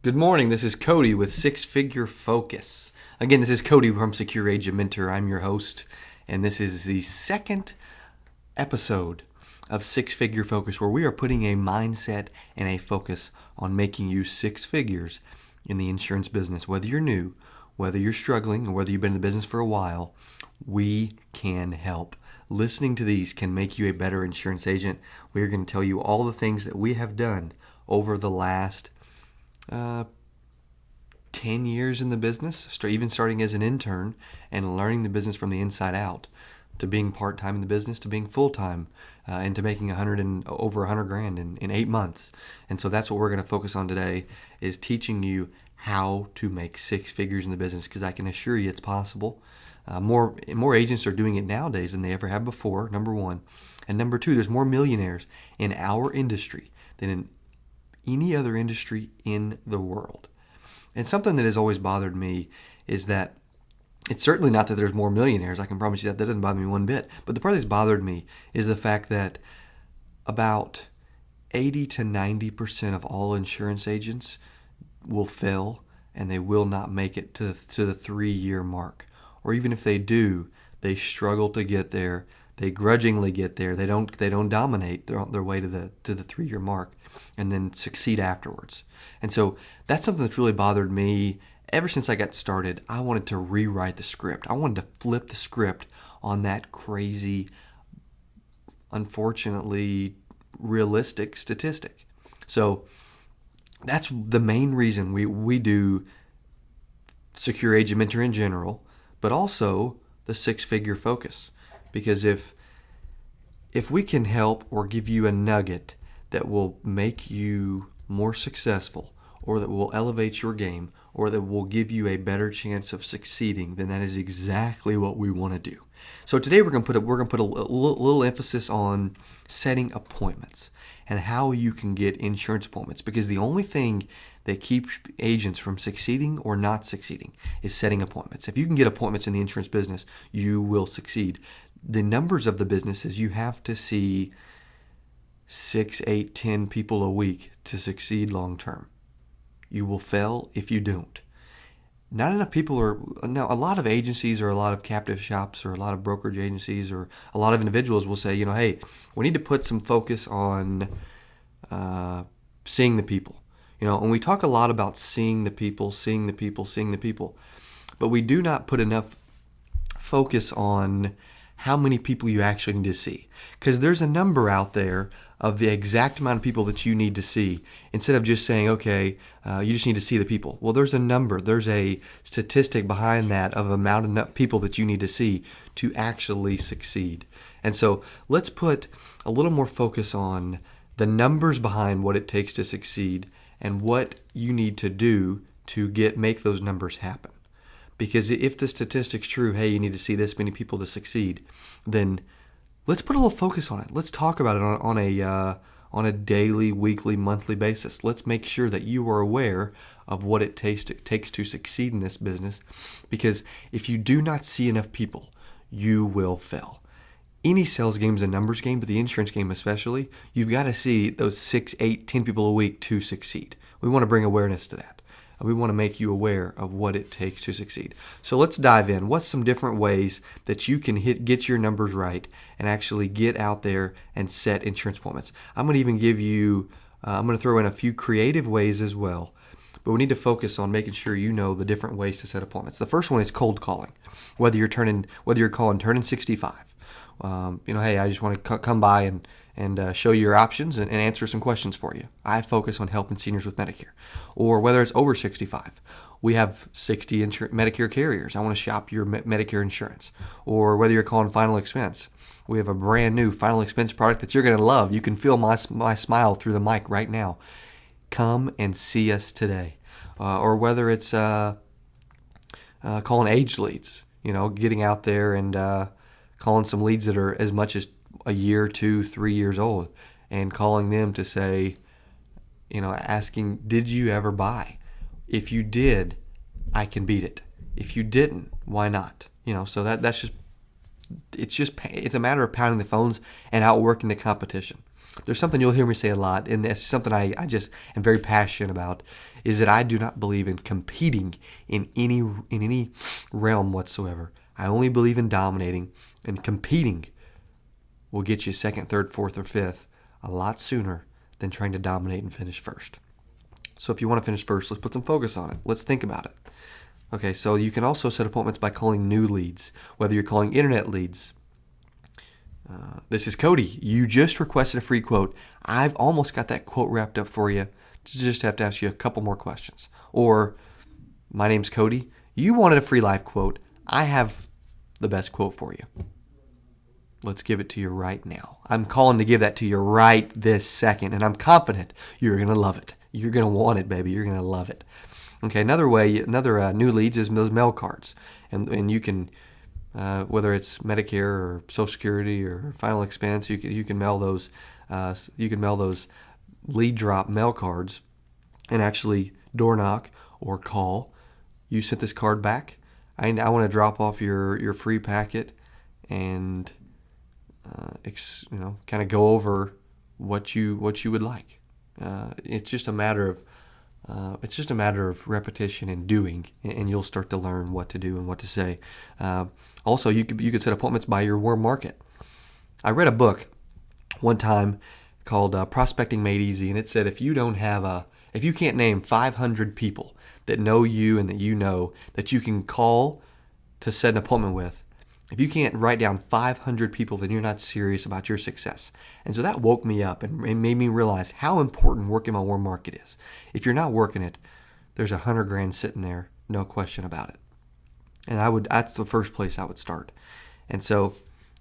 Good morning. This is Cody with Six Figure Focus. Again, this is Cody from Secure Agent Mentor. I'm your host, and this is the second episode of Six Figure Focus, where we are putting a mindset and a focus on making you six figures in the insurance business. Whether you're new, whether you're struggling, or whether you've been in the business for a while, we can help. Listening to these can make you a better insurance agent. We are going to tell you all the things that we have done over the last 10 years in the business, even starting as an intern and learning the business from the inside out, to being part-time in the business, to being full-time, and to making over 100 grand in 8 months. And so that's what we're going to focus on today, is teaching you how to make six figures in the business, because I can assure you it's possible. More agents are doing it nowadays than they ever have before, number one. And number two, there's more millionaires in our industry than in any other industry in the world. And something that has always bothered me is that it's certainly not that there's more millionaires. I can promise you that doesn't bother me one bit. But the part that's bothered me is the fact that about 80 to 90% of all insurance agents will fail, and they will not make it to the 3-year mark. Or even if they do, they struggle to get there. They grudgingly get there. They don't dominate their way to the 3-year mark, and then succeed afterwards. And so that's something that's really bothered me ever since I got started. I wanted to rewrite the script. I wanted to flip the script on that crazy, unfortunately realistic statistic. So that's the main reason we do Secure Agent Mentor in general, but also the six-figure focus. Because if we can help or give you a nugget that will make you more successful, or that will elevate your game, or that will give you a better chance of succeeding, then that is exactly what we want to do. So today we're going to put a little emphasis on setting appointments and how you can get insurance appointments, because the only thing that keeps agents from succeeding or not succeeding is setting appointments. If you can get appointments in the insurance business, you will succeed. The numbers of the business is you have to see 6, 8, 10 people a week to succeed long term. You will fail if you don't. Not enough people are, now a lot of agencies or a lot of captive shops or a lot of brokerage agencies or a lot of individuals will say, hey, we need to put some focus on seeing the people. And we talk a lot about seeing the people, but we do not put enough focus on how many people you actually need to see. Because there's a number out there of the exact amount of people that you need to see, instead of just saying, okay, you just need to see the people. Well, there's a number, there's a statistic behind that of amount of people that you need to see to actually succeed. And so let's put a little more focus on the numbers behind what it takes to succeed and what you need to do to make those numbers happen. Because if the statistic's true, hey, you need to see this many people to succeed, then let's put a little focus on it. Let's talk about it on a daily, weekly, monthly basis. Let's make sure that you are aware of what it takes to succeed in this business. Because if you do not see enough people, you will fail. Any sales game is a numbers game, but the insurance game especially, you've got to see those 6, 8, 10 people a week to succeed. We want to bring awareness to that. We want to make you aware of what it takes to succeed. So let's dive in. What's some different ways that you can get your numbers right and actually get out there and set insurance appointments? I'm going to even I'm going to throw in a few creative ways as well. But we need to focus on making sure you know the different ways to set appointments. The first one is cold calling. Whether you're calling turning 65. Hey, I just want to come by and show you your options and answer some questions for you. I focus on helping seniors with Medicare. Or whether it's over 65, we have 60 Medicare carriers. I want to shop your Medicare insurance. Or whether you're calling final expense, we have a brand new final expense product that you're going to love. You can feel my smile through the mic right now. Come and see us today. Or whether it's calling age leads, getting out there and calling some leads that are as much as a year, 2, 3 years old, and calling them to say, asking, did you ever buy? If you did, I can beat it. If you didn't, why not? So it's a matter of pounding the phones and outworking the competition. there's something you'll hear me say a lot, and it's something I just am very passionate about, is that I do not believe in competing in any realm whatsoever. I only believe in dominating, and competing will get you second, third, fourth, or fifth a lot sooner than trying to dominate and finish first. So if you want to finish first, let's put some focus on it. Let's think about it. Okay, so you can also set appointments by calling new leads, whether you're calling internet leads. This is Cody. You just requested a free quote. I've almost got that quote wrapped up for you. Just have to ask you a couple more questions. Or, my name's Cody. You wanted a free live quote. I have the best quote for you. Let's give it to you right now. I'm calling to give that to you right this second, and I'm confident you're going to love it. You're going to want it, baby. You're going to love it. Okay, another new leads is those mail cards. And you can, whether it's Medicare or Social Security or final expense, you can mail those lead drop mail cards and actually door knock or call. You sent this card back. I want to drop off your free packet and kind of go over what you would like. It's just a matter of repetition and doing, and you'll start to learn what to do and what to say. Also, you could set appointments by your warm market. I read a book one time called Prospecting Made Easy, and it said if you can't name 500 people that know you and that you know that you can call to set an appointment with, if you can't write down 500 people, then you're not serious about your success. And so that woke me up and made me realize how important working my warm market is. If you're not working it, there's $100,000 sitting there, no question about it. And that's the first place I would start. And so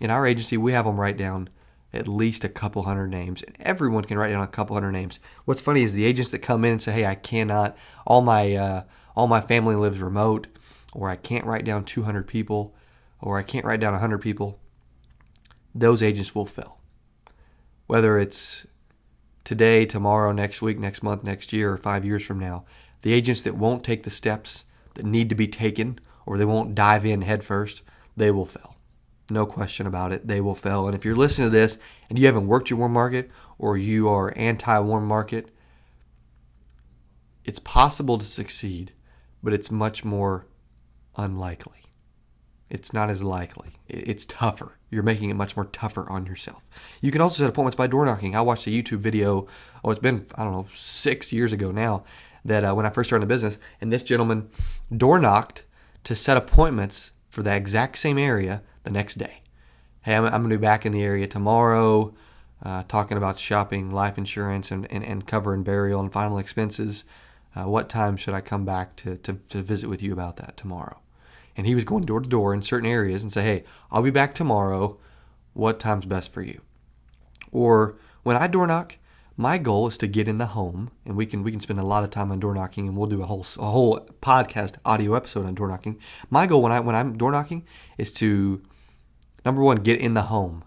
in our agency, we have them write down at least a couple hundred names, and everyone can write down a couple hundred names. What's funny is the agents that come in and say, hey, I cannot, all my family lives remote, or I can't write down 200 people, or I can't write down 100 people, those agents will fail. Whether it's today, tomorrow, next week, next month, next year, or 5 years from now, the agents that won't take the steps that need to be taken, or they won't dive in head first, they will fail. No question about it, they will fail. And if you're listening to this and you haven't worked your warm market, or you are anti-warm market, it's possible to succeed, but it's much more unlikely. It's not as likely. It's tougher. You're making it much more tougher on yourself. You can also set appointments by door knocking. I watched a YouTube video, it's been, 6 years ago now, that when I first started the business, and this gentleman door knocked to set appointments for the exact same area the next day. Hey, I'm going to be back in the area tomorrow, talking about shopping, life insurance, and covering burial and final expenses. What time should I come back to visit with you about that tomorrow? And he was going door to door in certain areas and say, hey, I'll be back tomorrow. What time's best for you? Or when I door knock, my goal is to get in the home, and we can spend a lot of time on door knocking, and we'll do a whole podcast audio episode on door knocking. My goal when I'm door knocking is to, number one, get in the home.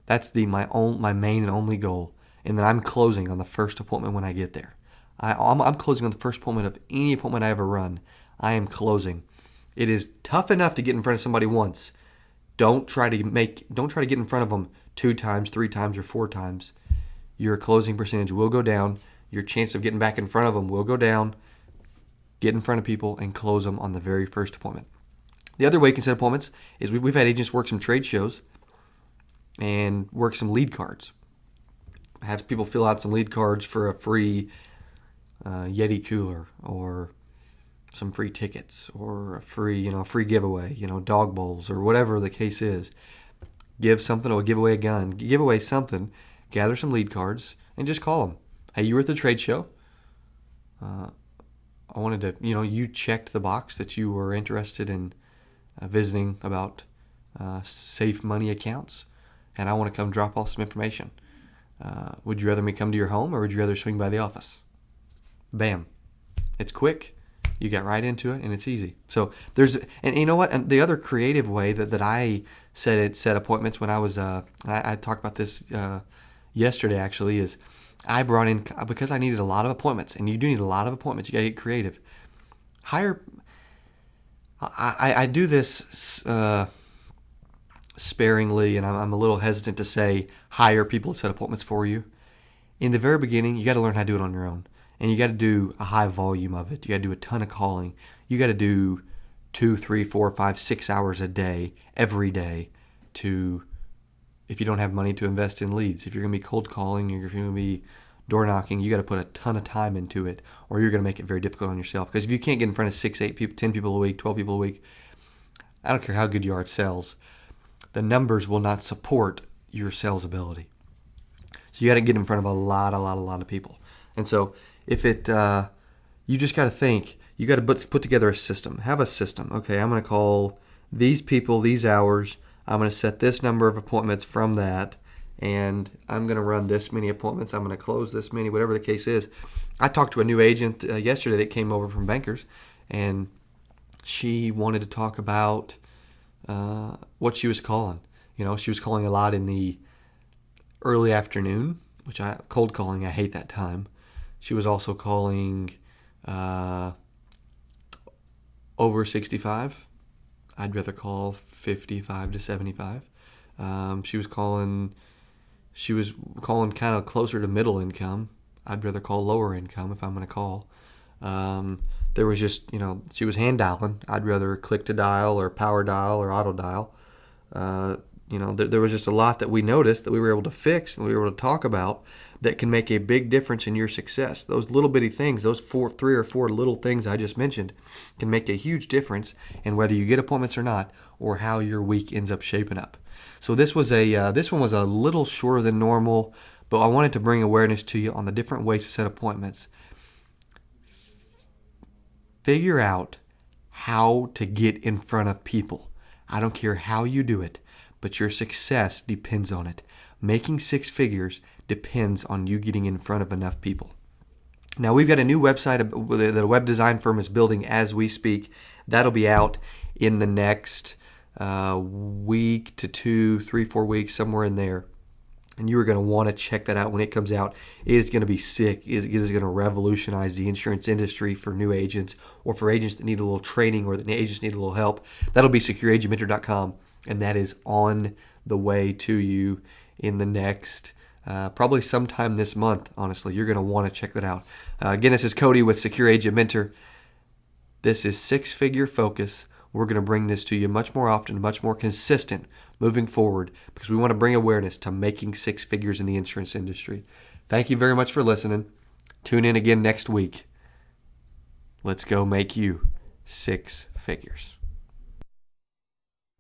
That's my main and only goal. And then I'm closing on the first appointment when I get there. I'm closing on the first appointment of any appointment I ever run. I am closing. It is tough enough to get in front of somebody once. Don't try to get in front of them 2 times, 3 times, or 4 times. Your closing percentage will go down. Your chance of getting back in front of them will go down. Get in front of people and close them on the very first appointment. The other way you can set appointments is we've had agents work some trade shows and work some lead cards. Have people fill out some lead cards for a free Yeti cooler, or some free tickets, or a free giveaway, dog bowls, or whatever the case is. Give something, or give away a gun, give away something, gather some lead cards, and just call them. Hey, you were at the trade show. I wanted to, you checked the box that you were interested in visiting about safe money accounts, and I want to come drop off some information. Would you rather me come to your home, or would you rather swing by the office? Bam. It's quick. You get right into it, and it's easy. So and you know what? And the other creative way that I set appointments when I was, I talked about this yesterday actually, is I brought in, because I needed a lot of appointments, and you do need a lot of appointments. You got to get creative. I do this sparingly, and I'm a little hesitant to say hire people to set appointments for you. In the very beginning, you got to learn how to do it on your own. And you got to do a high volume of it. You got to do a ton of calling. You got to do 2, 3, 4, 5, 6 hours a day, every day, to, if you don't have money to invest in leads. If you're going to be cold calling, if you're going to be door knocking, you got to put a ton of time into it, or you're going to make it very difficult on yourself. Because if you can't get in front of 6, 8 people, 10 people a week, 12 people a week, I don't care how good you are at sales, the numbers will not support your sales ability. So you got to get in front of a lot of people. And so if you just got to think, you got to put together a system. Have a system. Okay, I'm going to call these people these hours. I'm going to set this number of appointments from that, and I'm going to run this many appointments. I'm going to close this many, whatever the case is. I talked to a new agent yesterday that came over from Bankers, and she wanted to talk about what she was calling. She was calling a lot in the early afternoon, which cold calling, I hate that time. She was also calling over 65. I'd rather call 55 to 75. She was calling kind of closer to middle income. I'd rather call lower income if I'm going to call. There was just, she was hand dialing. I'd rather click to dial or power dial or auto dial. There was just a lot that we noticed that we were able to fix and we were able to talk about that can make a big difference in your success. Those little bitty things, those 3 or 4 little things I just mentioned can make a huge difference in whether you get appointments or not, or how your week ends up shaping up. So this one was a little shorter than normal, but I wanted to bring awareness to you on the different ways to set appointments. Figure out how to get in front of people. I don't care how you do it, but your success depends on it. Making 6 figures depends on you getting in front of enough people. Now, we've got a new website that a web design firm is building as we speak. That'll be out in the next week to 2, 3, 4 weeks, somewhere in there. And you are going to want to check that out when it comes out. It is going to be sick. It is going to revolutionize the insurance industry for new agents, or for agents that need a little training, or that agents need a little help. That'll be secureagentmentor.com, and that is on the way to you in the next probably sometime this month. Honestly, you're going to want to check that out. Again, this is Cody with Secure Agent Mentor. This is 6-figure focus. We're going to bring this to you much more often, much more consistent moving forward, because we want to bring awareness to making 6 figures in the insurance industry. Thank you very much for listening. Tune in again next week. Let's go make you 6 figures.